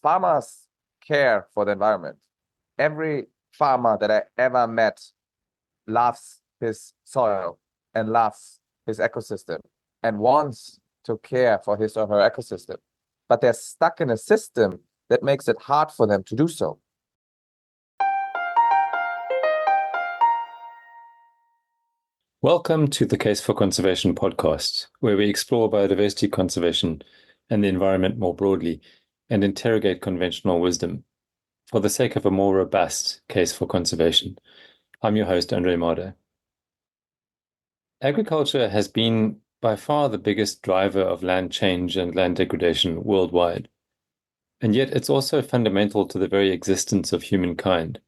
farmers care for the environment. Every farmer that I ever met loves his soil and loves his ecosystem and wants to care for his or her ecosystem. But they're stuck in a system that makes it hard for them to do so. Welcome to the Case for Conservation podcast, where we explore biodiversity conservation and the environment more broadly and interrogate conventional wisdom for the sake of a more robust case for conservation. I'm your host, Andre Marder. Agriculture has been by far the biggest driver of land change and land degradation worldwide, and yet it's also fundamental to the very existence of humankind.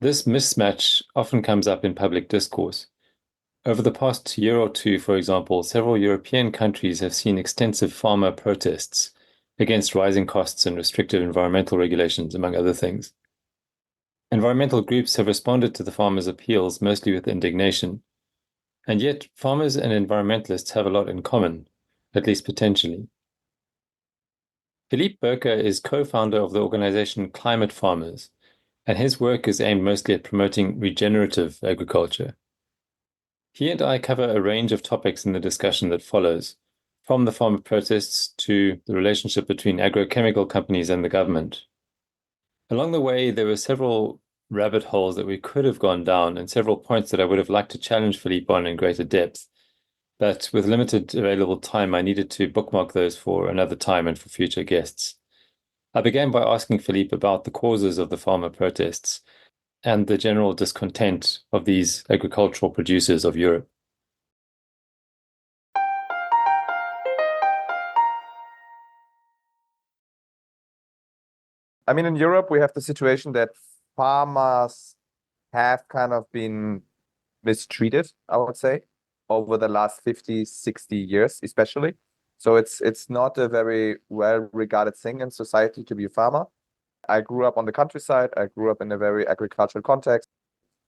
This mismatch often comes up in public discourse. Over the past year or two, for example, several European countries have seen extensive farmer protests against rising costs and restrictive environmental regulations, among other things. Environmental groups have responded to the farmers' appeals mostly with indignation, and yet farmers and environmentalists have a lot in common, at least potentially. Philippe Birker is co-founder of the organization Climate Farmers, and his work is aimed mostly at promoting regenerative agriculture. He and I cover a range of topics in the discussion that follows, from the farmer protests to the relationship between agrochemical companies and the government. Along the way, there were several rabbit holes that we could have gone down and several points that I would have liked to challenge Philippe on in greater depth. But with limited available time, I needed to bookmark those for another time and for future guests. I began by asking Philippe about the causes of the farmer protests and the general discontent of these agricultural producers of Europe. I mean, in Europe, we have the situation that farmers have kind of been mistreated, I would say, over the last 50, 60 years, especially. So it's not a very well-regarded thing in society to be a farmer. I grew up on the countryside. I grew up in a very agricultural context.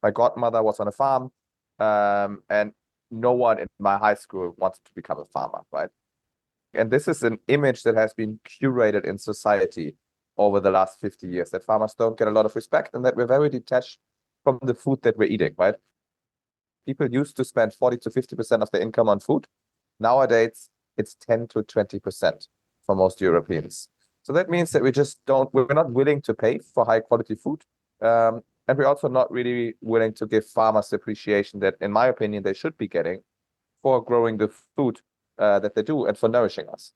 My godmother was on a farm, and no one in my high school wanted to become a farmer, right? And this is an image that has been curated in society over the last 50 years, that farmers don't get a lot of respect and that we're very detached from the food that we're eating, right? People used to spend 40 to 50% of their income on food. Nowadays, it's 10 to 20% for most Europeans. So that means that we're not willing to pay for high quality food. And we're also not really willing to give farmers the appreciation that, in my opinion, they should be getting for growing the food that they do and for nourishing us.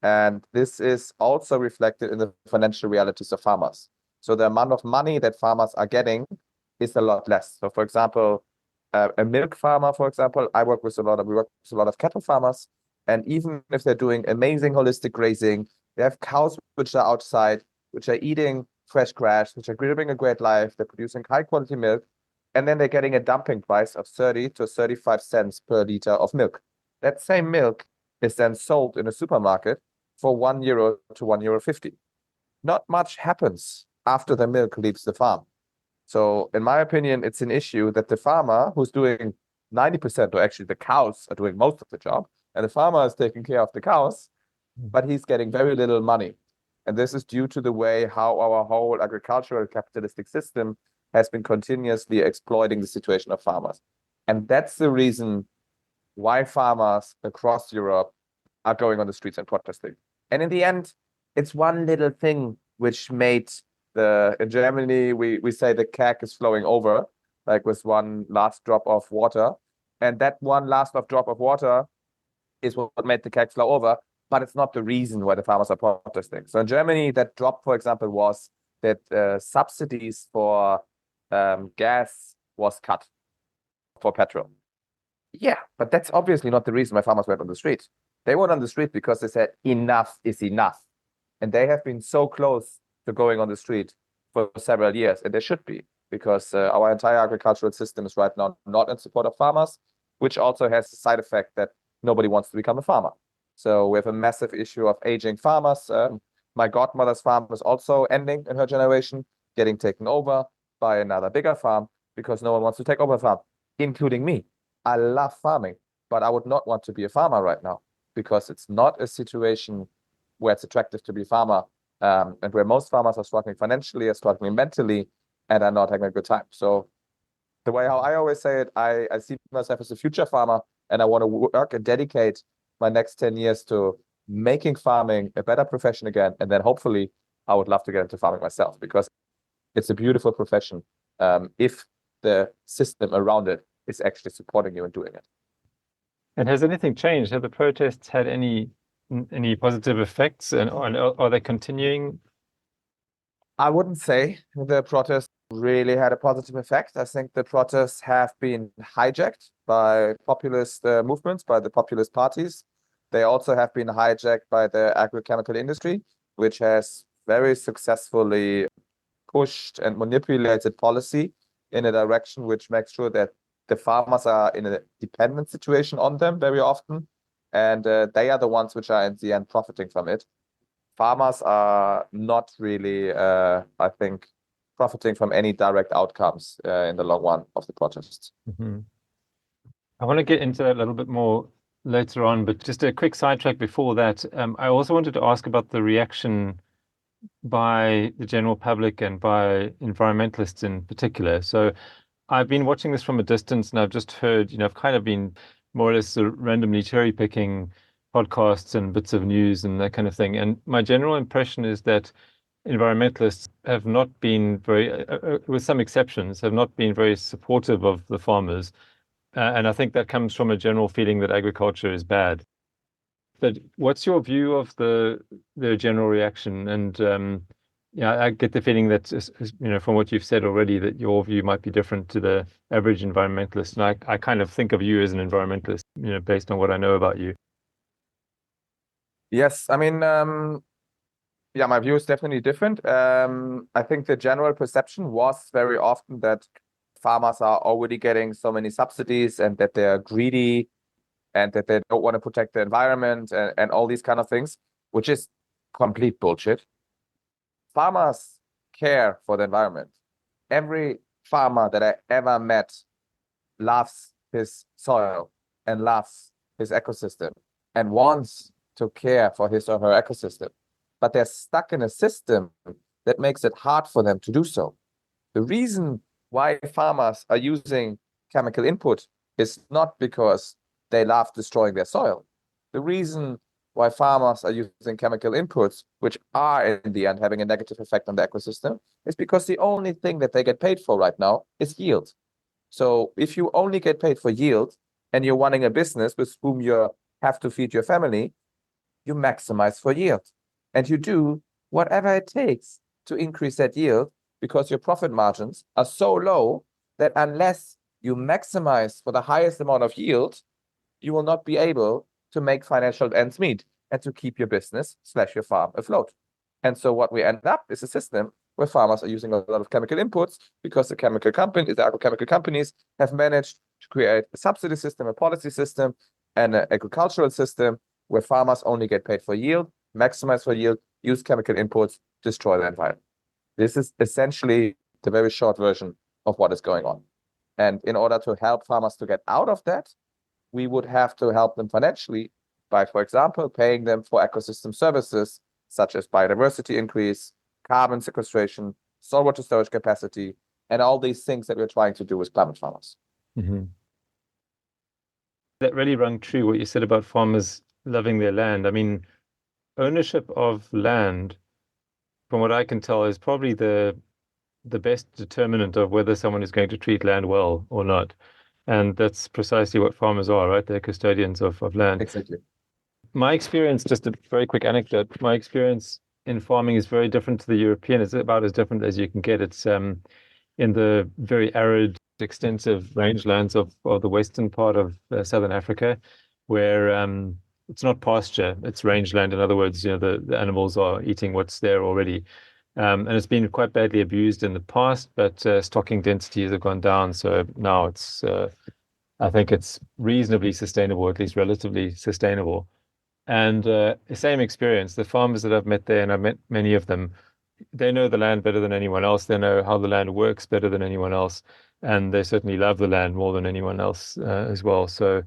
And this is also reflected in the financial realities of farmers. So the amount of money that farmers are getting is a lot less. So, for example, a milk farmer, for example, we work with a lot of cattle farmers. And even if they're doing amazing holistic grazing, they have cows which are outside, which are eating fresh grass, which are living a great life. They're producing high quality milk. And then they're getting a dumping price of 30 to 35 cents per liter of milk. That same milk is then sold in a supermarket for €1 to €1.50. Not much happens after the milk leaves the farm. So in my opinion, it's an issue that the farmer who's doing 90%, or actually the cows are doing most of the job, and the farmer is taking care of the cows, but he's getting very little money. And this is due to the way how our whole agricultural capitalistic system has been continuously exploiting the situation of farmers. And that's the reason why farmers across Europe are going on the streets and protesting. And in the end, it's one little thing which made in Germany, we say the keg is flowing over, like with one last drop of water. And that one last drop of water is what made the keg flow over, but it's not the reason why the farmers are protesting. So in Germany, that drop, for example, was that subsidies for gas was cut for petrol. Yeah, but that's obviously not the reason why farmers went on the street. They went on the street because they said enough is enough. And they have been so close to going on the street for several years, and they should be, because our entire agricultural system is right now not in support of farmers, which also has the side effect that nobody wants to become a farmer. So we have a massive issue of aging farmers. My godmother's farm is also ending in her generation, getting taken over by another bigger farm because no one wants to take over a farm, including me. I love farming, but I would not want to be a farmer right now because it's not a situation where it's attractive to be a farmer and where most farmers are struggling financially, are struggling mentally, and are not having a good time. So the way how I always say it, I see myself as a future farmer, and I want to work and dedicate my next 10 years to making farming a better profession again. And then hopefully I would love to get into farming myself, because it's a beautiful profession if the system around it is actually supporting you in doing it. And has anything changed? Have the protests had any positive effects, and are they continuing? I wouldn't say the protests really had a positive effect. I think the protests have been hijacked by populist movements, by the populist parties. They also have been hijacked by the agrochemical industry, which has very successfully pushed and manipulated policy in a direction which makes sure that the farmers are in a dependent situation on them very often, and they are the ones which are in the end profiting from it. Farmers are not really, I think, profiting from any direct outcomes in the long run of the protests. Mm-hmm. I want to get into that a little bit more later on, but just a quick sidetrack before that. I also wanted to ask about the reaction by the general public and by environmentalists in particular. So I've been watching this from a distance, and I've just heard, I've kind of been more or less randomly cherry picking podcasts and bits of news and that kind of thing. And my general impression is that environmentalists have not been very, with some exceptions, have not been very supportive of the farmers. And I think that comes from a general feeling that agriculture is bad. But what's your view of the general reaction? And yeah, I get the feeling that from what you've said already, that your view might be different to the average environmentalist. And I kind of think of you as an environmentalist, based on what I know about you. Yes, I mean, yeah, my view is definitely different. I think the general perception was very often that farmers are already getting so many subsidies and that they're greedy and that they don't want to protect the environment and all these kind of things, which is complete bullshit. Farmers care for the environment. Every farmer that I ever met loves his soil and loves his ecosystem and wants to care for his or her ecosystem. But they're stuck in a system that makes it hard for them to do so. The reason why farmers are using chemical input is not because they love destroying their soil. The reason why farmers are using chemical inputs, which are in the end having a negative effect on the ecosystem, is because the only thing that they get paid for right now is yield. So if you only get paid for yield and you're running a business with whom you have to feed your family, you maximize for yield. And you do whatever it takes to increase that yield, because your profit margins are so low that unless you maximize for the highest amount of yield, you will not be able to make financial ends meet and to keep your business / your farm afloat. And so what we end up is a system where farmers are using a lot of chemical inputs because the agrochemical companies have managed to create a subsidy system, a policy system, and an agricultural system where farmers only get paid for yield, maximize for yield, use chemical inputs, destroy the environment. This is essentially the very short version of what is going on. And in order to help farmers to get out of that, we would have to help them financially by, for example, paying them for ecosystem services such as biodiversity increase, carbon sequestration, saltwater storage capacity, and all these things that we're trying to do with climate farmers. Mm-hmm. That really rang true, what you said about farmers loving their land. I mean, ownership of land, from what I can tell, is probably the best determinant of whether someone is going to treat land well or not. And that's precisely what farmers are, right? They're custodians of land. Exactly. My experience, just a very quick anecdote, my experience in farming is very different to the European. It's about as different as you can get. It's in the very arid, extensive rangelands of the western part of southern Africa, where it's not pasture, it's rangeland. In other words, the animals are eating what's there already. And it's been quite badly abused in the past, but stocking densities have gone down. So now I think it's reasonably sustainable, at least relatively sustainable. And the same experience, the farmers that I've met there, and I've met many of them, they know the land better than anyone else. They know how the land works better than anyone else. And they certainly love the land more than anyone else as well. So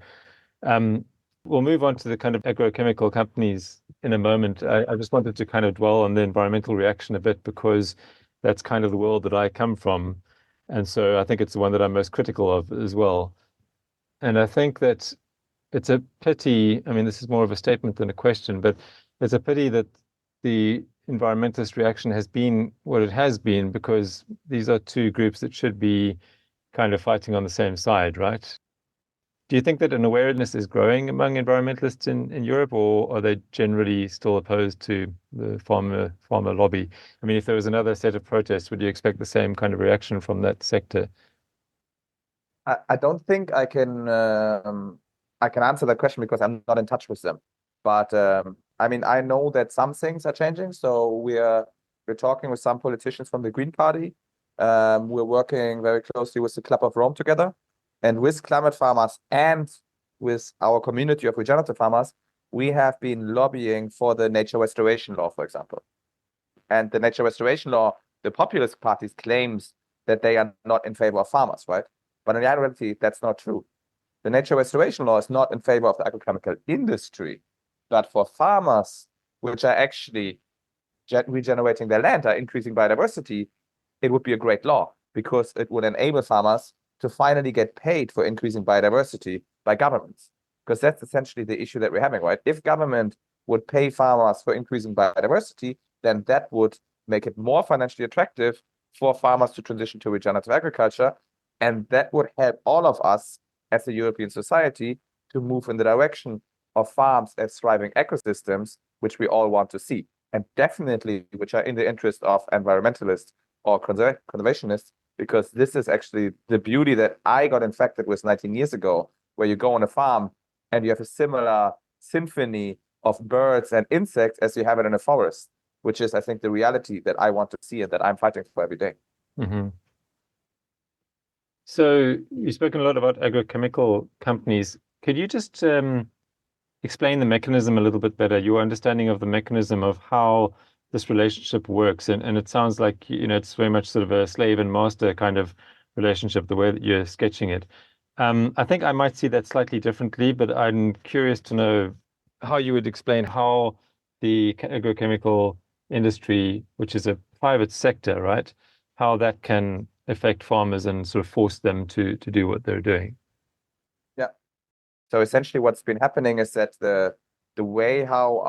We'll move on to the kind of agrochemical companies in a moment. I just wanted to kind of dwell on the environmental reaction a bit because that's kind of the world that I come from. And so I think it's the one that I'm most critical of as well. And I think that it's a pity. I mean, this is more of a statement than a question, but it's a pity that the environmentalist reaction has been what it has been because these are two groups that should be kind of fighting on the same side, right? Do you think that an awareness is growing among environmentalists in Europe, or are they generally still opposed to the farmer lobby? I mean, if there was another set of protests, would you expect the same kind of reaction from that sector? I don't think I can answer that question because I'm not in touch with them. But I mean, I know that some things are changing. So we're talking with some politicians from the Green Party. We're working very closely with the Club of Rome together, and with climate farmers and with our community of regenerative farmers, we have been lobbying for the nature restoration law, for example. And the nature restoration law, the populist parties claims that they are not in favor of farmers, right? But in reality, that's not true. The nature restoration law is not in favor of the agrochemical industry, but for farmers, which are actually regenerating their land, are increasing biodiversity, it would be a great law because it would enable farmers to finally get paid for increasing biodiversity by governments. Because that's essentially the issue that we're having, right? If government would pay farmers for increasing biodiversity, then that would make it more financially attractive for farmers to transition to regenerative agriculture. And that would help all of us as a European society to move in the direction of farms as thriving ecosystems, which we all want to see. And definitely, which are in the interest of environmentalists or conservationists, because this is actually the beauty that I got infected with 19 years ago, where you go on a farm and you have a similar symphony of birds and insects as you have it in a forest, which is, I think, the reality that I want to see and that I'm fighting for every day. Mm-hmm. So you've spoken a lot about agrochemical companies. Could you just explain the mechanism a little bit better, your understanding of the mechanism of how this relationship works? And it sounds like, it's very much sort of a slave and master kind of relationship, the way that you're sketching it. I think I might see that slightly differently, but I'm curious to know how you would explain how the agrochemical industry, which is a private sector, right, how that can affect farmers and sort of force them to do what they're doing. Yeah. So essentially, what's been happening is that the way how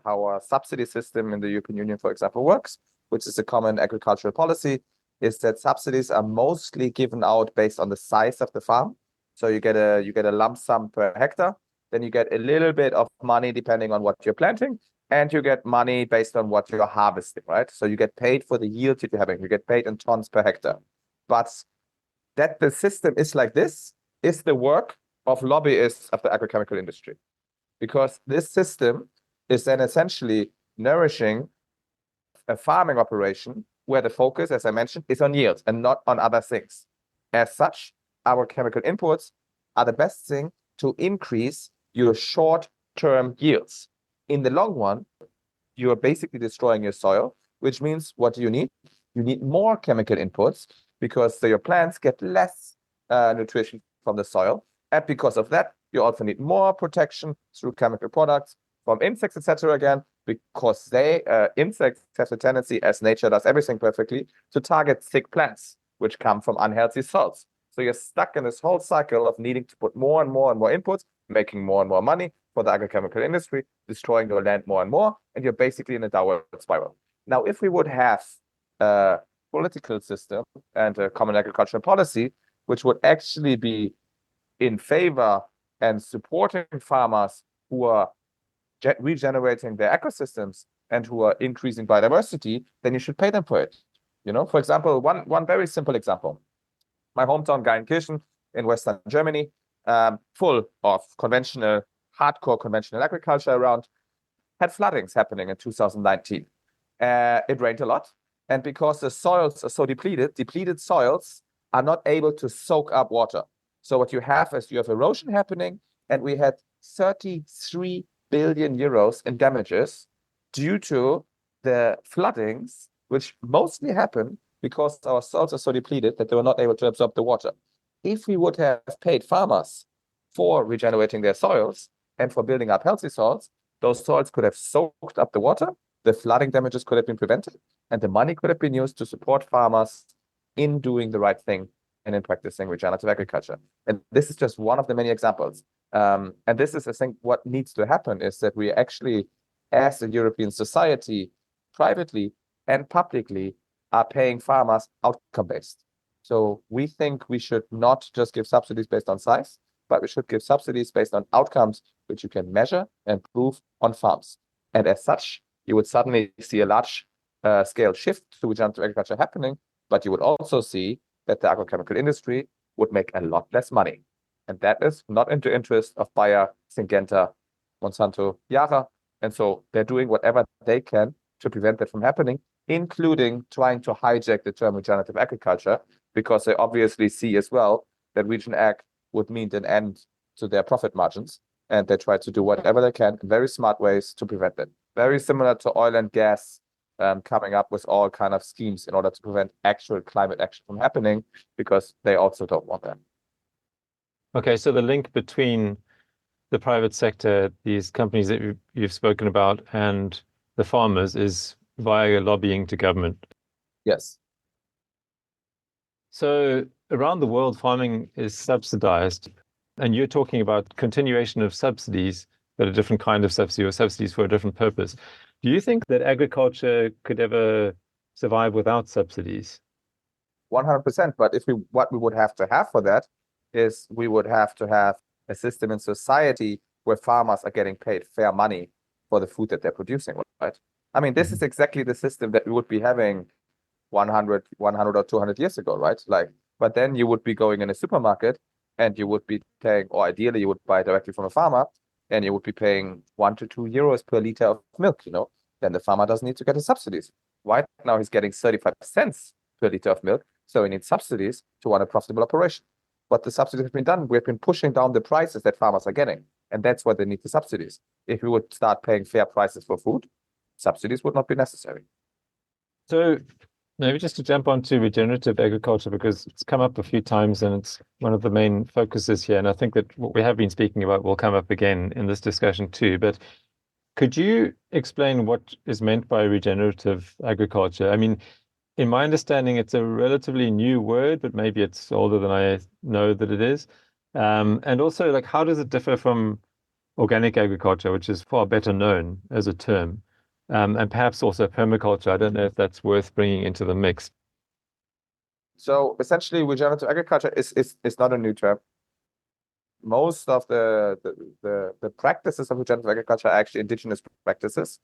our subsidy system in the European Union, for example, works, which is a common agricultural policy, is that subsidies are mostly given out based on the size of the farm. So you get a lump sum per hectare, then you get a little bit of money depending on what you're planting, and you get money based on what you're harvesting, right? So you get paid for the yield that you're having. You get paid in tons per hectare. But that the system is like this is the work of lobbyists of the agrochemical industry, because this system is then essentially nourishing a farming operation where the focus, as I mentioned, is on yield and not on other things. As such, our chemical inputs are the best thing to increase your short-term yields. In the long run, you are basically destroying your soil, which means what do you need? You need more chemical inputs because so your plants get less nutrition from the soil. And because of that, you also need more protection through chemical products from insects, etc. again, because insects have the tendency, as nature does everything perfectly, to target sick plants, which come from unhealthy soils. So you're stuck in this whole cycle of needing to put more and more and more inputs, making more and more money for the agrochemical industry, destroying your land more and more, and you're basically in a downward spiral. Now, if we would have a political system and a common agricultural policy, which would actually be in favor and supporting farmers who are regenerating their ecosystems and who are increasing biodiversity, then you should pay them for it. For example, one very simple example. My hometown, Geilenkirchen in Western Germany, full of hardcore conventional agriculture around, had floodings happening in 2019. It rained a lot. And because the soils are so depleted soils are not able to soak up water. So what you have is you have erosion happening, and we had 33 billion euros in damages due to the floodings, which mostly happen because our soils are so depleted that they were not able to absorb the water. If we would have paid farmers for regenerating their soils and for building up healthy soils, those soils could have soaked up the water, the flooding damages could have been prevented, and the money could have been used to support farmers in doing the right thing and in practicing regenerative agriculture. And this is just one of the many examples. And this is, I think, what needs to happen is that we actually, as a European society, privately and publicly, are paying farmers outcome-based. So we think we should not just give subsidies based on size, but we should give subsidies based on outcomes which you can measure and prove on farms. And as such, you would suddenly see a large scale shift to regenerative agriculture happening, but you would also see that the agrochemical industry would make a lot less money. And that is not in the interest of Bayer, Syngenta, Monsanto, Yara. And so they're doing whatever they can to prevent that from happening, including trying to hijack the term regenerative agriculture, because they obviously see as well that regen ag would mean an end to their profit margins. And they try to do whatever they can in very smart ways to prevent that. Very similar to oil and gas coming up with all kind of schemes in order to prevent actual climate action from happening, because they also don't want that. Okay, so the link between the private sector, these companies that you've spoken about, and the farmers is via lobbying to government. Yes. So around the world, farming is subsidized, and you're talking about continuation of subsidies, but a different kind of subsidy or subsidies for a different purpose. Do you think that agriculture could ever survive without subsidies? 100%. But what we would have to have for that is we would have to have a system in society where farmers are getting paid fair money for the food that they're producing, right? I mean, this is exactly the system that we would be having 100 or 200 years ago, right? But then you would be going in a supermarket and you would be paying, or ideally you would buy directly from a farmer, and you would be paying 1 to 2 euros per liter of milk, then the farmer doesn't need to get the subsidies. Right now he's getting 35 cents per liter of milk, so he needs subsidies to run a profitable operation. But the subsidies have been done. We've been pushing down the prices that farmers are getting, and that's why they need the subsidies. If we would start paying fair prices for food, subsidies would not be necessary. So maybe just to jump onto regenerative agriculture, because it's come up a few times and it's one of the main focuses here. And I think that what we have been speaking about will come up again in this discussion too. But could you explain what is meant by regenerative agriculture? I mean, in my understanding, it's a relatively new word, but maybe it's older than I know that it is. And also, like, how does it differ from organic agriculture, which is far better known as a term? And perhaps also permaculture. I don't know if that's worth bringing into the mix. So essentially, regenerative agriculture is not a new term. Most of the practices of regenerative agriculture are actually indigenous practices.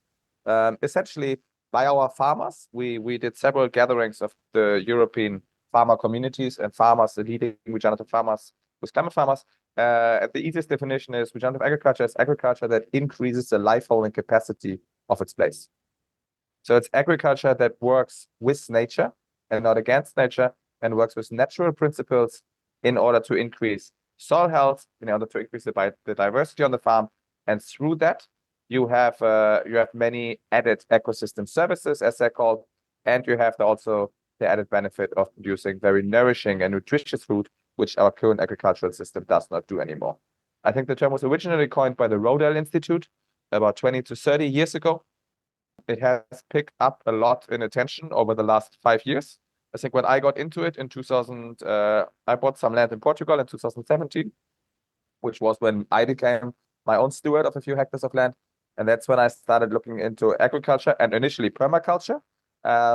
Essentially, by our farmers, we did several gatherings of the European farmer communities and farmers, the leading regenerative farmers with climate farmers. And the easiest definition is regenerative agriculture is agriculture that increases the life-holding capacity of its place. So it's agriculture that works with nature and not against nature, and works with natural principles in order to increase soil health, in order to increase the diversity on the farm. And through that, you have many added ecosystem services, as they're called, and you have also the added benefit of producing very nourishing and nutritious food, which our current agricultural system does not do anymore. I think the term was originally coined by the Rodale Institute about 20 to 30 years ago. It has picked up a lot in attention over the last 5 years. I think when I got into it in 2000, I bought some land in Portugal in 2017, which was when I became my own steward of a few hectares of land. And that's when I started looking into agriculture, and initially permaculture,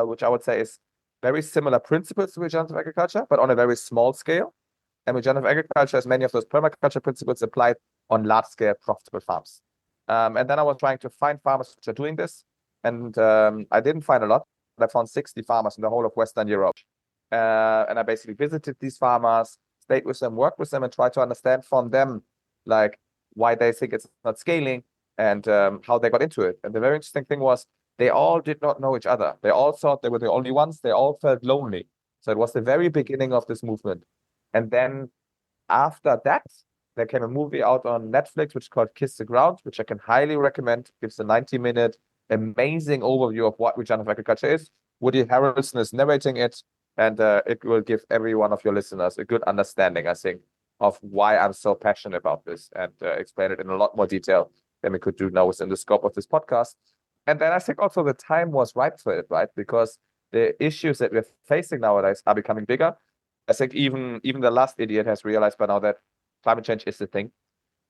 which I would say is very similar principles to regenerative agriculture, but on a very small scale. And regenerative agriculture has many of those permaculture principles applied on large-scale profitable farms. And then I was trying to find farmers which are doing this. And I didn't find a lot, but I found 60 farmers in the whole of Western Europe. And I basically visited these farmers, stayed with them, worked with them, and tried to understand from them, like, why they think it's not scaling and how they got into it. And the very interesting thing was they all did not know each other. They all thought they were the only ones. They all felt lonely. So it was the very beginning of this movement. And then after that, there came a movie out on Netflix, which is called Kiss the Ground, which I can highly recommend. It gives a 90-minute amazing overview of what regenerative agriculture is. Woody Harrelson is narrating it, and it will give every one of your listeners a good understanding, I think, of why I'm so passionate about this and explain it in a lot more detail than we could do now within the scope of this podcast. And then I think also the time was ripe for it, right? Because the issues that we're facing nowadays are becoming bigger. I think even the last idiot has realized by now that climate change is the thing,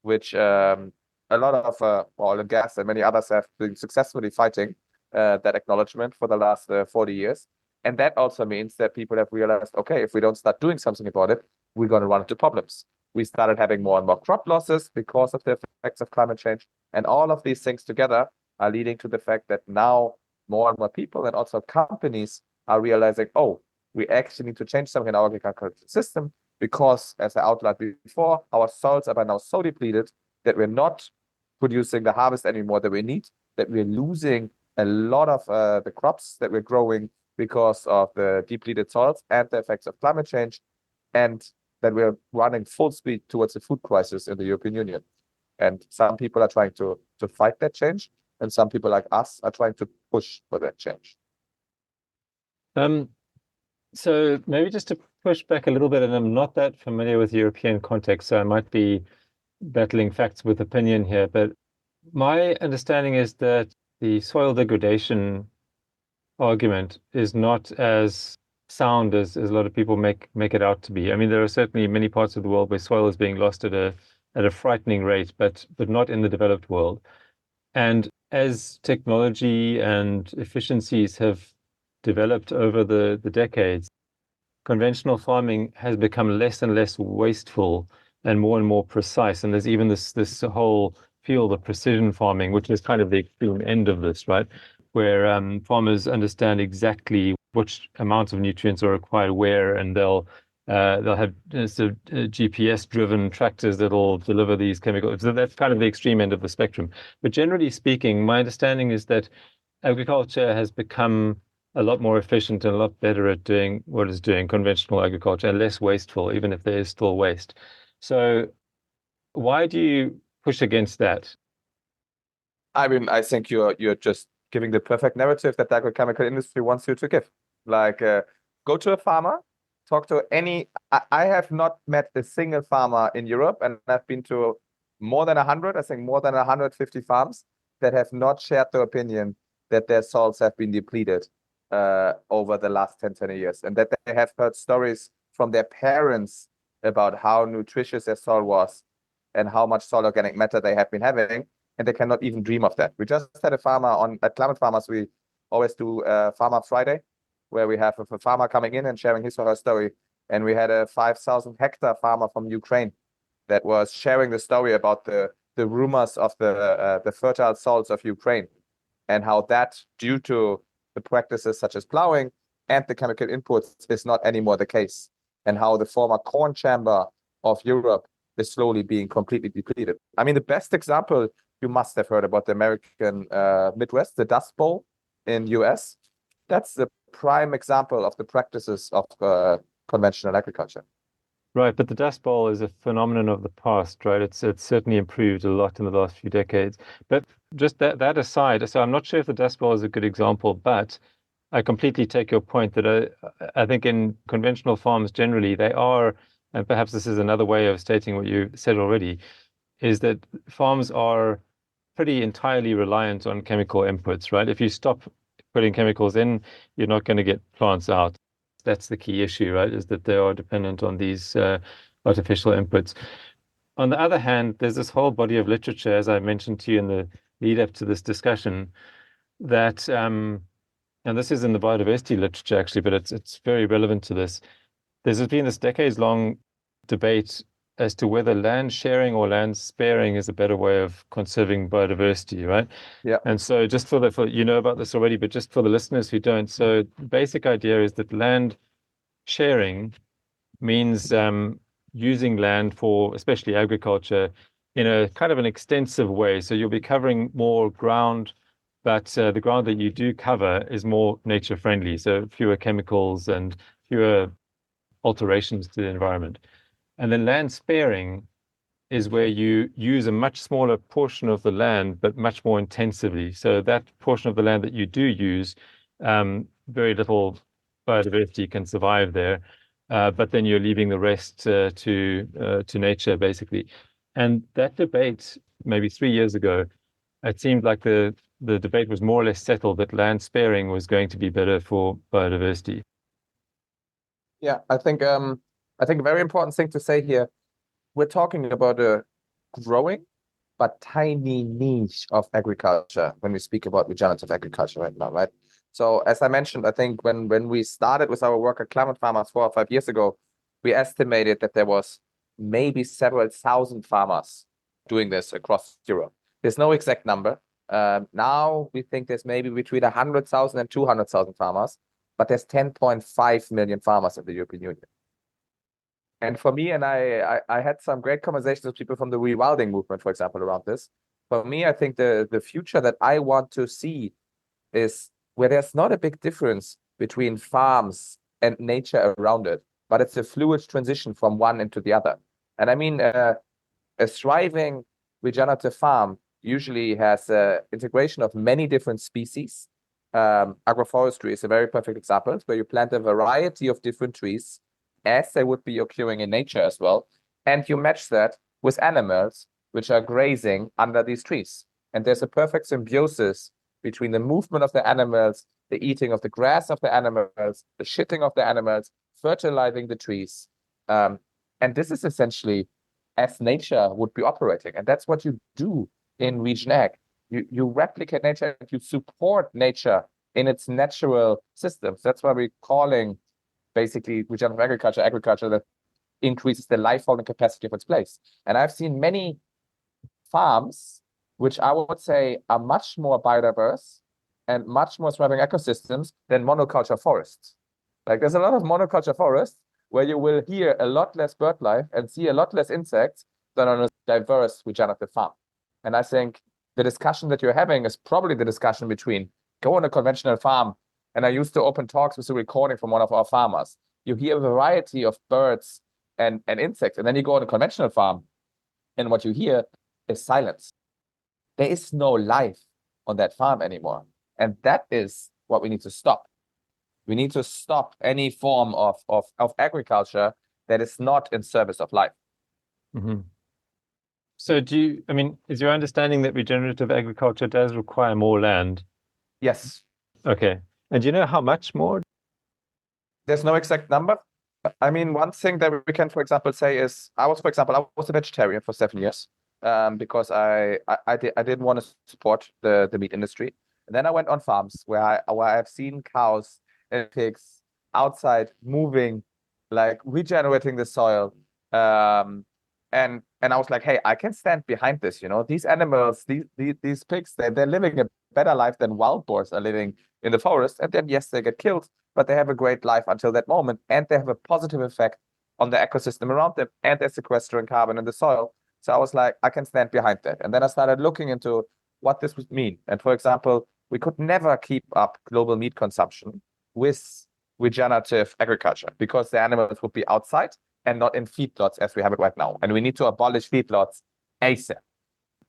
which a lot of oil and gas and many others have been successfully fighting that acknowledgement for the last 40 years. And that also means that people have realized, okay, if we don't start doing something about it, we're going to run into problems. We started having more and more crop losses because of the effects of climate change. And all of these things together are leading to the fact that now more and more people and also companies are realizing, oh, we actually need to change something in our agricultural system because, as I outlined before, our soils are by now so depleted that we're not producing the harvest anymore that we need, that we're losing a lot of the crops that we're growing because of the depleted soils and the effects of climate change, and that we're running full speed towards a food crisis in the European Union. And some people are trying to fight that change, and some people like us are trying to push for that change. So maybe just to push back a little bit, and I'm not that familiar with European context, so I might be battling facts with opinion here, but my understanding is that the soil degradation argument is not as sound as a lot of people make it out to be. I mean, there are certainly many parts of the world where soil is being lost at a frightening rate, but not in the developed world. And as technology and efficiencies have developed over the decades, conventional farming has become less and less wasteful and more precise. And there's even this whole field of precision farming, which is kind of the extreme end of this, right? Where farmers understand exactly which amounts of nutrients are required where, and they'll have GPS-driven tractors that'll deliver these chemicals. So that's kind of the extreme end of the spectrum. But generally speaking, my understanding is that agriculture has become a lot more efficient and a lot better at doing what it's doing, conventional agriculture, and less wasteful, even if there is still waste. So why do you push against that? I mean, I think you're just giving the perfect narrative that the agrochemical industry wants you to give. Like, go to a farmer, talk to any. I have not met a single farmer in Europe, and I've been to more than 100, I think more than 150 farms that have not shared their opinion that their soils have been depleted over the last 20 years, and that they have heard stories from their parents about how nutritious their soil was and how much soil organic matter they have been having, and they cannot even dream of that. We just had a farmer at Climate Farmers. We always do Farmer Friday, where we have a farmer coming in and sharing his or her story. And we had a 5,000 hectare farmer from Ukraine that was sharing the story about the rumors of the fertile soils of Ukraine, and how that, due to the practices such as plowing and the chemical inputs, is not anymore the case, and how the former corn chamber of Europe is slowly being completely depleted. I mean, the best example you must have heard about the American Midwest, the Dust Bowl in US. That's the prime example of the practices of conventional agriculture. Right, but the Dust Bowl is a phenomenon of the past, right? It's certainly improved a lot in the last few decades. But just that aside, so I'm not sure if the Dust Bowl is a good example, but I completely take your point that I think in conventional farms generally they are, and perhaps this is another way of stating what you said already, is that farms are pretty entirely reliant on chemical inputs, right? If you stop putting chemicals in, you're not going to get plants out. That's the key issue, right? Is that they are dependent on these artificial inputs. On the other hand, there's this whole body of literature, as I mentioned to you in the lead up to this discussion, that and this is in the biodiversity literature actually, but it's very relevant to this. There's been this decades-long debate as to whether land sharing or land sparing is a better way of conserving biodiversity, right? Yeah. And so just for you know about this already, but just for the listeners who don't, so the basic idea is that land sharing means using land for especially agriculture in a kind of an extensive way. So you'll be covering more ground, but the ground that you do cover is more nature friendly. So fewer chemicals and fewer alterations to the environment. And then land sparing is where you use a much smaller portion of the land, but much more intensively. So that portion of the land that you do use, very little biodiversity can survive there. but then you're leaving the rest to nature, basically. And that debate, maybe 3 years ago, it seemed like the debate was more or less settled that land sparing was going to be better for biodiversity. Yeah, I think a very important thing to say here, we're talking about a growing but tiny niche of agriculture when we speak about regenerative agriculture right now, right? So as I mentioned, I think when we started with our work at Climate Farmers 4 or 5 years ago, we estimated that there was maybe several thousand farmers doing this across Europe. There's no exact number. Now we think there's maybe between 100,000 and 200,000 farmers, but there's 10.5 million farmers in the European Union. And for me, and I had some great conversations with people from the rewilding movement, for example, around this. For me, I think the future that I want to see is where there's not a big difference between farms and nature around it, but it's a fluid transition from one into the other. And I mean, a thriving regenerative farm usually has an integration of many different species. Agroforestry is a very perfect example, where you plant a variety of different trees as they would be occurring in nature as well. And you match that with animals which are grazing under these trees. And there's a perfect symbiosis between the movement of the animals, the eating of the grass of the animals, the shitting of the animals, fertilizing the trees. And this is essentially as nature would be operating. And that's what you do in Regen Ag. You replicate nature, you support nature in its natural systems. That's why we're calling basically regenerative agriculture that increases the life-holding capacity of its place. And I've seen many farms which I would say are much more biodiverse and much more thriving ecosystems than monoculture forests. Like there's a lot of monoculture forests where you will hear a lot less bird life and see a lot less insects than on a diverse regenerative farm. And I think the discussion that you're having is probably the discussion between go on a conventional farm, and I used to open talks with a recording from one of our farmers. You hear a variety of birds and insects, and then you go on a conventional farm, and what you hear is silence. There is no life on that farm anymore. And that is what we need to stop. We need to stop any form of agriculture that is not in service of life. Mm-hmm. So is your understanding that regenerative agriculture does require more land? Yes. Okay. And do you know how much more? There's no exact number. I mean, one thing that we can, for example, say is I was a vegetarian for 7 years because I didn't want to support the meat industry. And then I went on farms where I've seen cows and pigs outside moving, like regenerating the soil. And I was like, hey, I can stand behind this. These animals, these pigs, they're living a better life than wild boars are living in the forest. And then yes, they get killed, but they have a great life until that moment, and they have a positive effect on the ecosystem around them, and they're sequestering carbon in the soil. So I was like, I can stand behind that. And then I started looking into what this would mean. And for example, we could never keep up global meat consumption with regenerative agriculture because the animals would be outside and not in feedlots as we have it right now. And we need to abolish feedlots ASAP.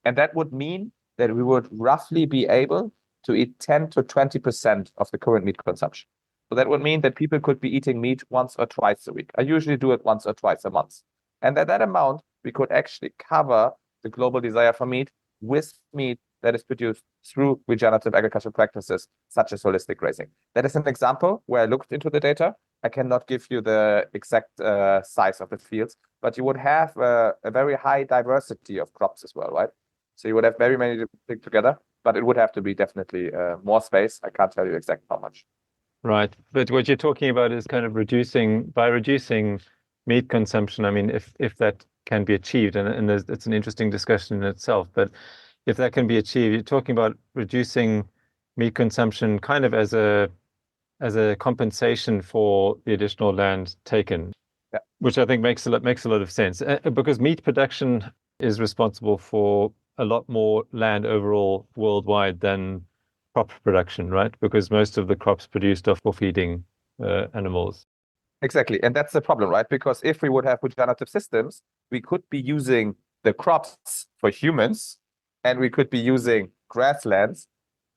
And that would mean that we would roughly be able to eat 10 to 20% of the current meat consumption. So that would mean that people could be eating meat once or twice a week. I usually do it once or twice a month. And at that amount, we could actually cover the global desire for meat with meat that is produced through regenerative agricultural practices, such as holistic grazing. That is an example where I looked into the data. I cannot give you the exact size of the fields, but you would have a very high diversity of crops as well, right? So you would have very many things together, but it would have to be definitely more space. I can't tell you exactly how much. Right. But what you're talking about is kind of reducing meat consumption. I mean, if that can be achieved, and it's an interesting discussion in itself, but if that can be achieved, you're talking about reducing meat consumption kind of as a compensation for the additional land taken, Yeah. which I think makes a lot of sense because meat production is responsible for a lot more land overall worldwide than crop production, right? Because most of the crops produced are for feeding animals. Exactly. And that's the problem, right? Because if we would have regenerative systems, we could be using the crops for humans, and we could be using grasslands,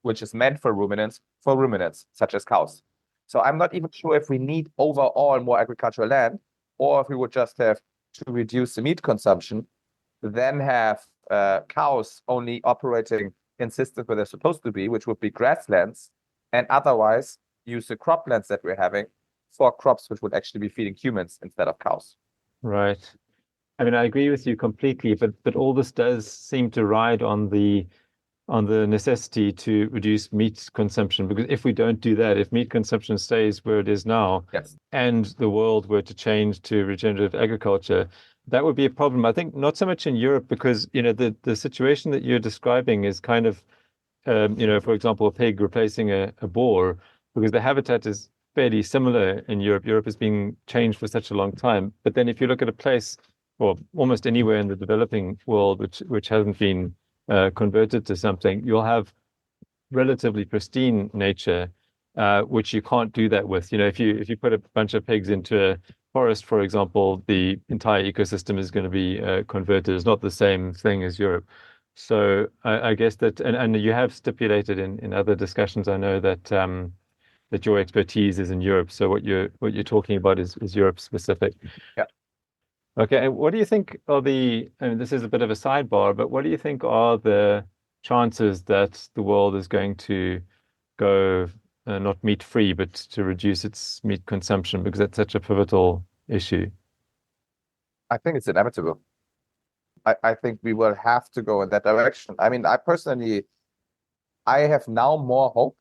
which is meant for ruminants, such as cows. So I'm not even sure if we need overall more agricultural land, or if we would just have to reduce the meat consumption, then have cows only operating in systems where they're supposed to be, which would be grasslands, and otherwise use the croplands that we're having for crops which would actually be feeding humans instead of cows. Right. I mean, I agree with you completely, but all this does seem to ride on the necessity to reduce meat consumption. Because if we don't do that, if meat consumption stays where it is now, Yes. and the world were to change to regenerative agriculture, that would be a problem. I think not so much in Europe, because the situation that you're describing is kind of for example, a pig replacing a boar, because the habitat is fairly similar in Europe. Europe has been changed for such a long time. But then if you look at a place, or almost anywhere in the developing world, which hasn't been converted to something, you'll have relatively pristine nature, which you can't do that with. If you put a bunch of pigs into a forest, for example, the entire ecosystem is going to be converted. It's not the same thing as Europe. So I guess that, and you have stipulated in other discussions, I know that your expertise is in Europe. So what you're talking about is Europe specific. Yeah. Okay, and what do you think are and this is a bit of a sidebar, but what do you think are the chances that the world is going to go not meat free, but to reduce its meat consumption, because that's such a pivotal issue? I think it's inevitable. I think we will have to go in that direction. I mean, I have now more hope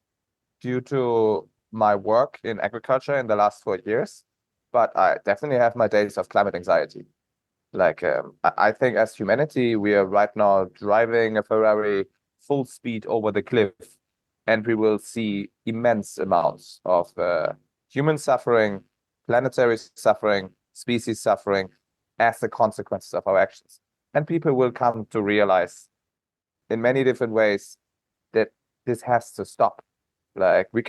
due to my work in agriculture in the last 4 years, but I definitely have my days of climate anxiety. Like, I think as humanity, we are right now driving a Ferrari full speed over the cliff, and we will see immense amounts of human suffering, planetary suffering, species suffering as the consequences of our actions. And people will come to realize in many different ways that this has to stop. Like we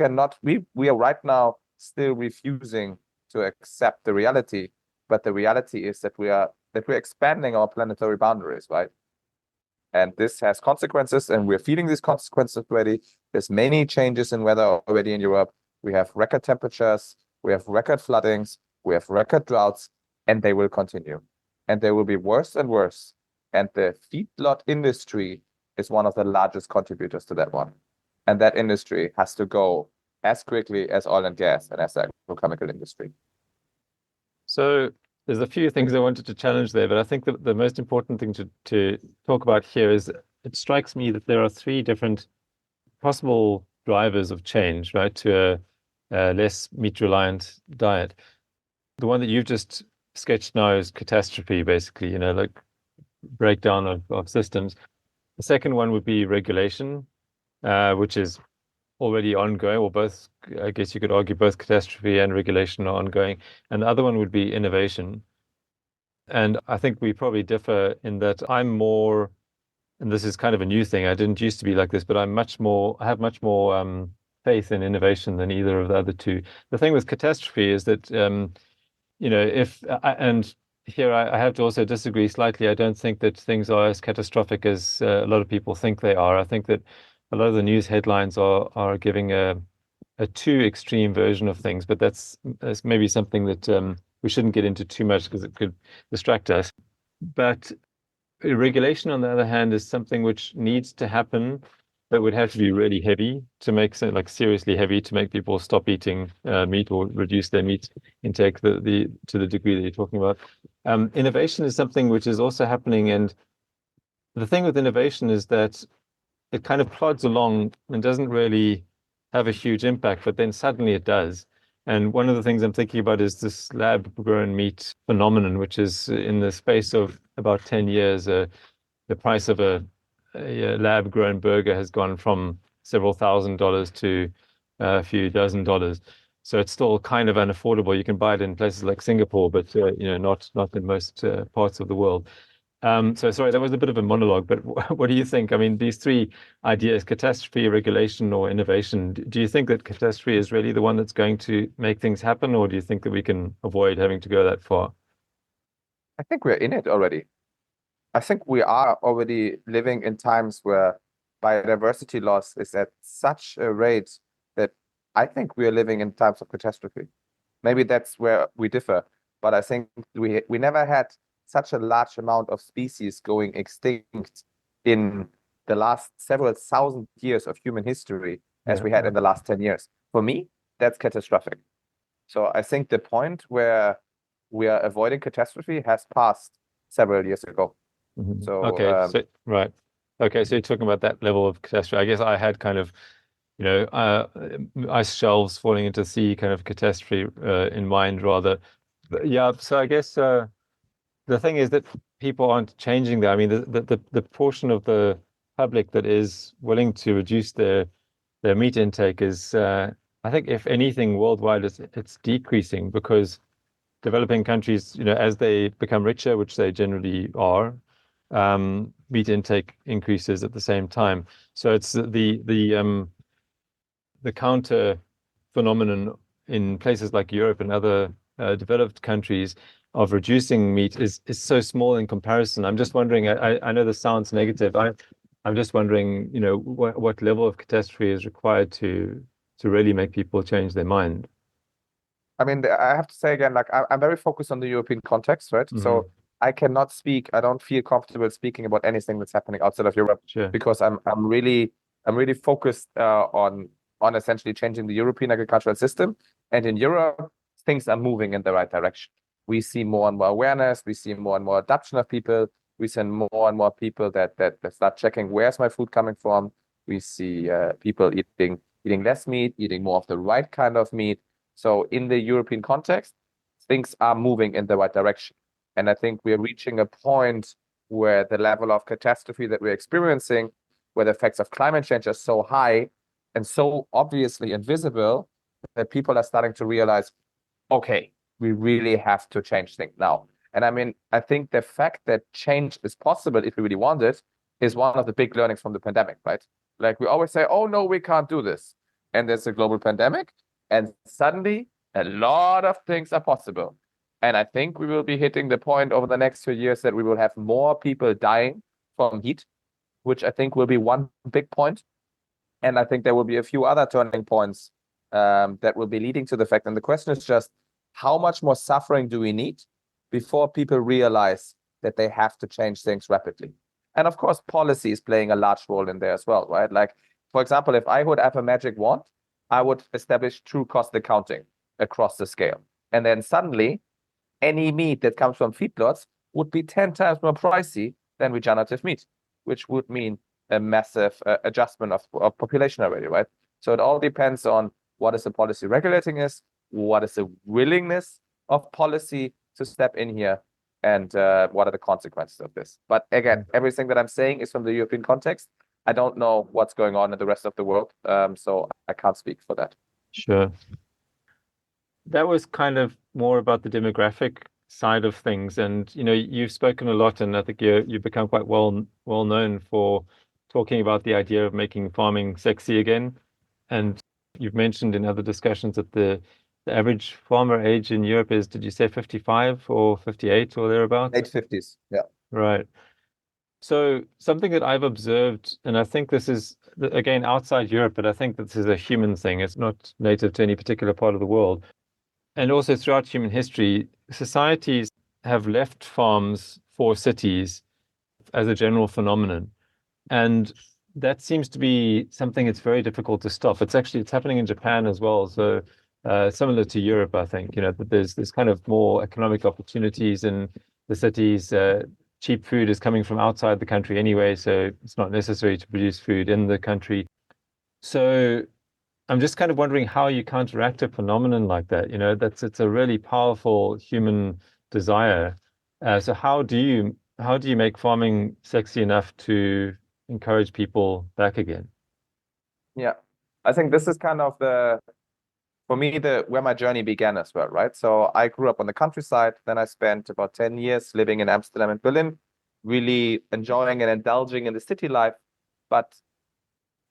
are right now still refusing to accept the reality, but the reality is that we're expanding our planetary boundaries, right? And this has consequences, and we're feeling these consequences already. There's many changes in weather already in Europe. We have record temperatures, we have record floodings, we have record droughts, and they will continue. And they will be worse and worse. And the feedlot industry is one of the largest contributors to that one. And that industry has to go as quickly as oil and gas and as the agrochemical industry. So there's a few things I wanted to challenge there, but I think that the most important thing to talk about here is it strikes me that there are three different possible drivers of change, right, to a less meat-reliant diet. The one that you've just sketched now is catastrophe, basically, like breakdown of systems. The second one would be regulation, which is already ongoing, or both, I guess you could argue both catastrophe and regulation are ongoing. And the other one would be innovation. And I think we probably differ in that I'm more, and this is kind of a new thing. I didn't used to be like this, but I have much more faith in innovation than either of the other two. The thing with catastrophe is that, and here I have to also disagree slightly. I don't think that things are as catastrophic as a lot of people think they are. I think that a lot of the news headlines are giving a too extreme version of things, but that's maybe something that we shouldn't get into too much because it could distract us. But regulation, on the other hand, is something which needs to happen, but would have to be really heavy to make like seriously heavy to make people stop eating meat or reduce their meat intake to the degree that you're talking about. Innovation is something which is also happening, and the thing with innovation is that it kind of plods along and doesn't really have a huge impact, but then suddenly it does. And one of the things I'm thinking about is this lab-grown meat phenomenon, which is in the space of about 10 years, the price of a lab-grown burger has gone from several $1,000s to a few dozen dollars. So it's still kind of unaffordable. You can buy it in places like Singapore, but not in most parts of the world. So sorry, that was a bit of a monologue, but what do you think? I mean, these three ideas, catastrophe, regulation, or innovation, do you think that catastrophe is really the one that's going to make things happen, or do you think that we can avoid having to go that far? I think we're in it already. I think we are already living in times where biodiversity loss is at such a rate that I think we are living in times of catastrophe. Maybe that's where we differ, but I think we never had such a large amount of species going extinct in the last several thousand years of human history as we had in the last 10 years. For me, that's catastrophic. So I think the point where we are avoiding catastrophe has passed several years ago. So Okay, right. Okay, so you're talking about that level of catastrophe. I guess I had kind of, ice shelves falling into the sea kind of catastrophe in mind rather. But yeah, so I guess the thing is that people aren't changing that. I mean, the portion of the public that is willing to reduce their meat intake is, I think, if anything, worldwide, it's decreasing because developing countries, as they become richer, which they generally are, meat intake increases at the same time. So it's the counter phenomenon in places like Europe and other developed countries of reducing meat is so small in comparison. I'm just wondering. I know this sounds negative. I'm just wondering, what level of catastrophe is required to really make people change their mind. I mean, I have to say again, like I'm very focused on the European context, right? So I cannot speak. I don't feel comfortable speaking about anything that's happening outside of Europe Sure. because I'm really focused on essentially changing the European agricultural system. And in Europe, things are moving in the right direction. We see more and more awareness. We see more and more adoption of people. We see more and more people that start checking where's my food coming from. We see people eating less meat, eating more of the right kind of meat. So in the European context, things are moving in the right direction. And I think we're reaching a point where the level of catastrophe that we're experiencing, where the effects of climate change are so high and so obviously invisible, that people are starting to realize, okay, we really have to change things now. And I mean, I think the fact that change is possible if we really want it is one of the big learnings from the pandemic, right? Like we always say, oh no, we can't do this. And there's a global pandemic, and suddenly a lot of things are possible. And I think we will be hitting the point over the next 2 years that we will have more people dying from heat, which I think will be one big point. And I think there will be a few other turning points that will be leading to the fact. And the question is just, how much more suffering do we need before people realize that they have to change things rapidly? And of course, policy is playing a large role in there as well, right? Like, for example, if I would have a magic wand, I would establish true cost accounting across the scale. And then suddenly, any meat that comes from feedlots would be 10 times more pricey than regenerative meat, which would mean a massive adjustment of population already, right? So it all depends on what is the policy regulating is, what is the willingness of policy to step in here, and what are the consequences of this. But again, everything that I'm saying is from the European context. I don't know what's going on in the rest of the world, so I can't speak for that. Sure. That was kind of more about the demographic side of things, and you've spoken a lot, and I think you've become quite well known for talking about the idea of making farming sexy again. And you've mentioned in other discussions that the average farmer age in Europe is, did you say 55 or 58 or thereabouts? Late 50s, yeah. Right. So something that I've observed, and I think this is, again, outside Europe, but I think this is a human thing. It's not native to any particular part of the world. And also throughout human history, societies have left farms for cities as a general phenomenon. And that seems to be something that's very difficult to stop. It's happening in Japan as well. So similar to Europe, I think, that there's kind of more economic opportunities in the cities. Cheap food is coming from outside the country anyway, so it's not necessary to produce food in the country. So I'm just kind of wondering how you counteract a phenomenon like that. It's a really powerful human desire. So how do you make farming sexy enough to encourage people back again? Yeah, I think this is kind of for me, where my journey began as well, right? So I grew up on the countryside. Then I spent about 10 years living in Amsterdam and Berlin, really enjoying and indulging in the city life. But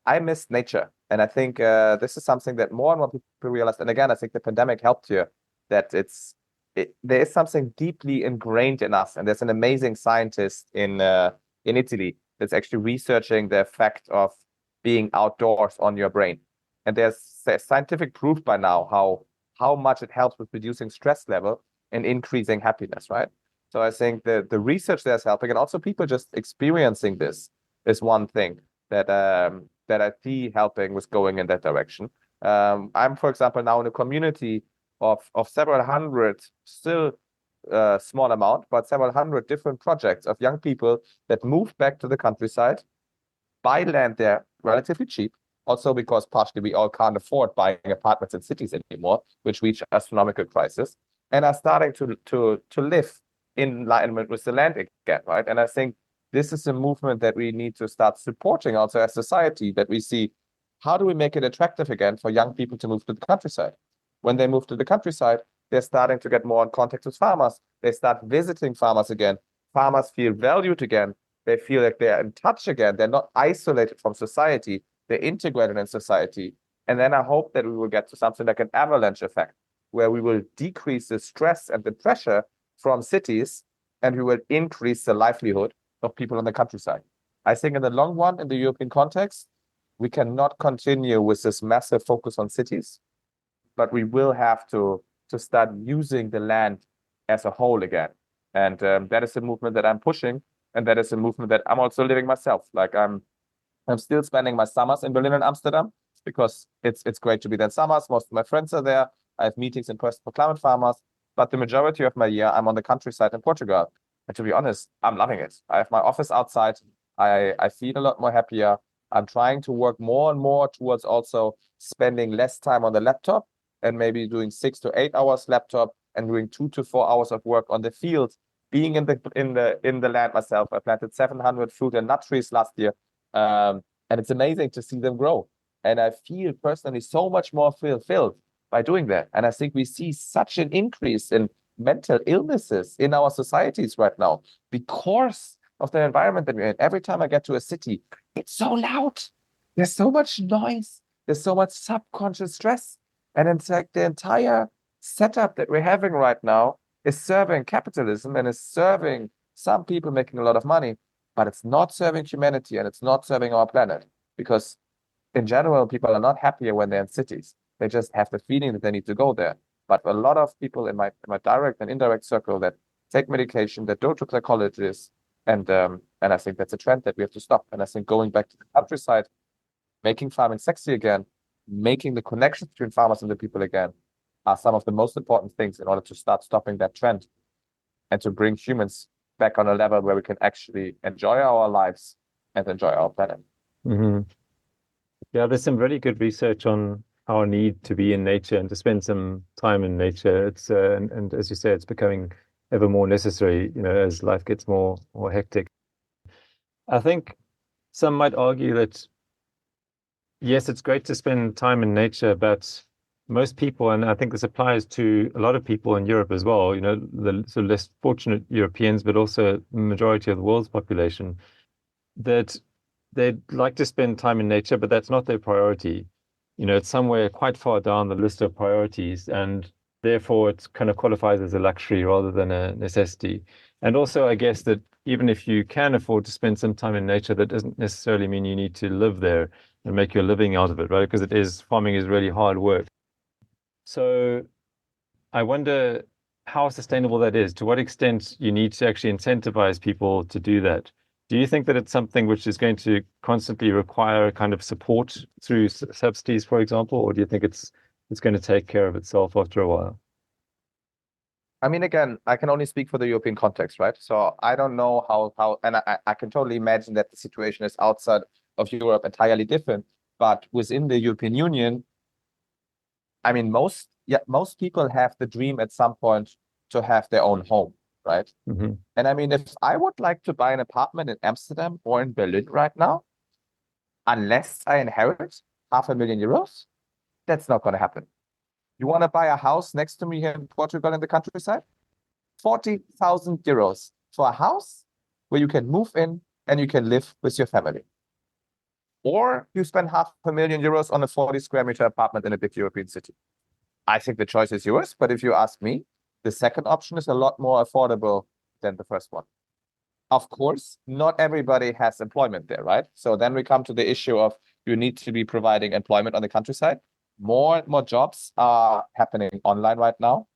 I missed nature. And I think this is something that more and more people realize. And again, I think the pandemic helped here, that there is something deeply ingrained in us. And there's an amazing scientist in Italy that's actually researching the effect of being outdoors on your brain. And there's scientific proof by now how much it helps with reducing stress level and increasing happiness, right? So I think the research there's helping, and also people just experiencing this is one thing that I see helping with going in that direction. I'm, for example, now in a community of several hundred, still small amount, but several hundred different projects of young people that move back to the countryside, buy land there relatively cheap. Also because partially we all can't afford buying apartments in cities anymore, which reach astronomical prices, and are starting to live in alignment with the land again, right? And I think this is a movement that we need to start supporting also as society, that we see how do we make it attractive again for young people to move to the countryside. When they move to the countryside, they're starting to get more in contact with farmers. They start visiting farmers again. Farmers feel valued again. They feel like they're in touch again. They're not isolated from society. They're integrated in society. And then I hope that we will get to something like an avalanche effect, where we will decrease the stress and the pressure from cities, and we will increase the livelihood of people in the countryside. I think in the long run, in the European context, we cannot continue with this massive focus on cities, but we will have to start using the land as a whole again. And that is a movement that I'm pushing, and that is a movement that I'm also living myself. Like I'm still spending my summers in Berlin and Amsterdam because it's great to be there in summers. Most of my friends are there. I have meetings in person for climate farmers, but the majority of my year I'm on the countryside in Portugal. And to be honest, I'm loving it. I have my office outside. I feel a lot more happier. I'm trying to work more and more towards also spending less time on the laptop and maybe doing 6 to 8 hours laptop and doing 2 to 4 hours of work on the field, being in the land myself. I planted 700 fruit and nut trees last year. And it's amazing to see them grow. And I feel personally so much more fulfilled by doing that. And I think we see such an increase in mental illnesses in our societies right now because of the environment that we're in. Every time I get to a city, it's so loud. There's so much noise. There's so much subconscious stress. And it's like the entire setup that we're having right now is serving capitalism and is serving some people making a lot of money, but it's not serving humanity and it's not serving our planet, because in general, people are not happier when they're in cities. They just have the feeling that they need to go there. But a lot of people in my direct and indirect circle that take medication, that go to psychologists, and I think that's a trend that we have to stop. And I think going back to the countryside, making farming sexy again, making the connections between farmers and the people again, are some of the most important things in order to start stopping that trend and to bring humans back on a level where we can actually enjoy our lives and enjoy our planet. Mm-hmm. Yeah, there's some really good research on our need to be in nature and to spend some time in nature. It's and as you say, it's becoming ever more necessary, as life gets more hectic. I think some might argue that yes, it's great to spend time in nature, but most people, and I think this applies to a lot of people in Europe as well, the sort of less fortunate Europeans, but also the majority of the world's population, that they'd like to spend time in nature, but that's not their priority. It's somewhere quite far down the list of priorities, and therefore it kind of qualifies as a luxury rather than a necessity. And also, I guess that even if you can afford to spend some time in nature, that doesn't necessarily mean you need to live there and make your living out of it, right? Because farming is really hard work. So I wonder how sustainable that is, to what extent you need to actually incentivize people to do that. Do you think that it's something which is going to constantly require a kind of support through subsidies, for example, or do you think it's going to take care of itself after a while? I mean, again, I can only speak for the European context, right? So I don't know how, and I can totally imagine that the situation is outside of Europe entirely different. But within the European Union, I mean, most people have the dream at some point to have their own home, right? Mm-hmm. And I mean, if I would like to buy an apartment in Amsterdam or in Berlin right now, unless I inherit €500,000, that's not going to happen. You want to buy a house next to me here in Portugal in the countryside? €40,000 for a house where you can move in and you can live with your family. Or you spend €500,000 on a 40 square meter apartment in a big European city. I think the choice is yours, but if you ask me, the second option is a lot more affordable than the first one. Of course, not everybody has employment there, right? So then we come to the issue of You need to be providing employment on the countryside. More and more jobs are happening online right now.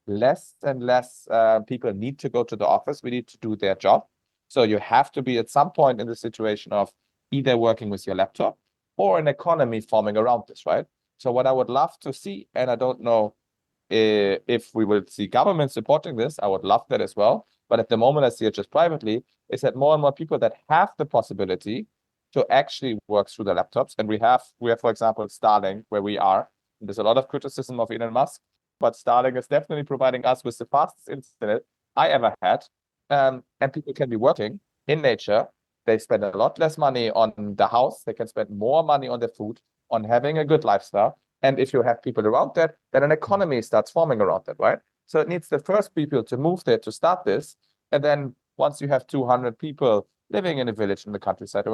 Less and less people need to go to the office. We need to do their job. So you have to be at some point in the situation of either working with your laptop or an economy forming around this, right? So what I would love to see, and I don't know if we will see government supporting this, I would love that as well. But at the moment, I see it just privately, is that more and more people that have the possibility to actually work through the laptops. And we have, for example, Starlink, where we are. There's a lot of criticism of Elon Musk, but Starlink is definitely providing us with the fastest internet I ever had. And people can be working in nature. They spend a lot less money on the house. They can spend more money on their food, on having a good lifestyle. And if you have people around that, then an economy starts forming around that, right? So it needs the first people to move there to start this. And then once you have 200 people living in a village in the countryside,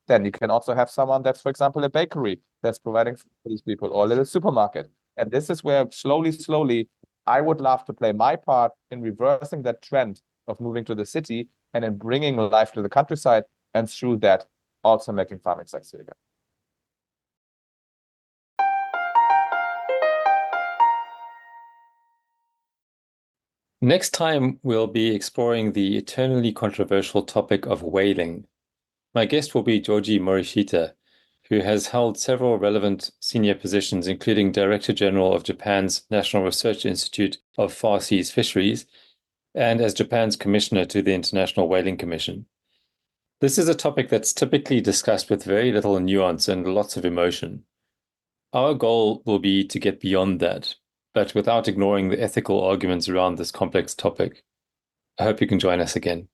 then you can also have someone that's, for example, a bakery that's providing food for these people, or a little supermarket. And this is where slowly, I would love to play my part in reversing that trend of moving to the city and in bringing life to the countryside, and through that, also making farming sexy again. Next time, we'll be exploring the eternally controversial topic of whaling. My guest will be Georgi Morishita, who has held several relevant senior positions, including Director General of Japan's National Research Institute of Far Seas Fisheries and as Japan's Commissioner to the International Whaling Commission. This is a topic that's typically discussed with very little nuance and lots of emotion. Our goal will be to get beyond that, but without ignoring the ethical arguments around this complex topic. I hope you can join us again.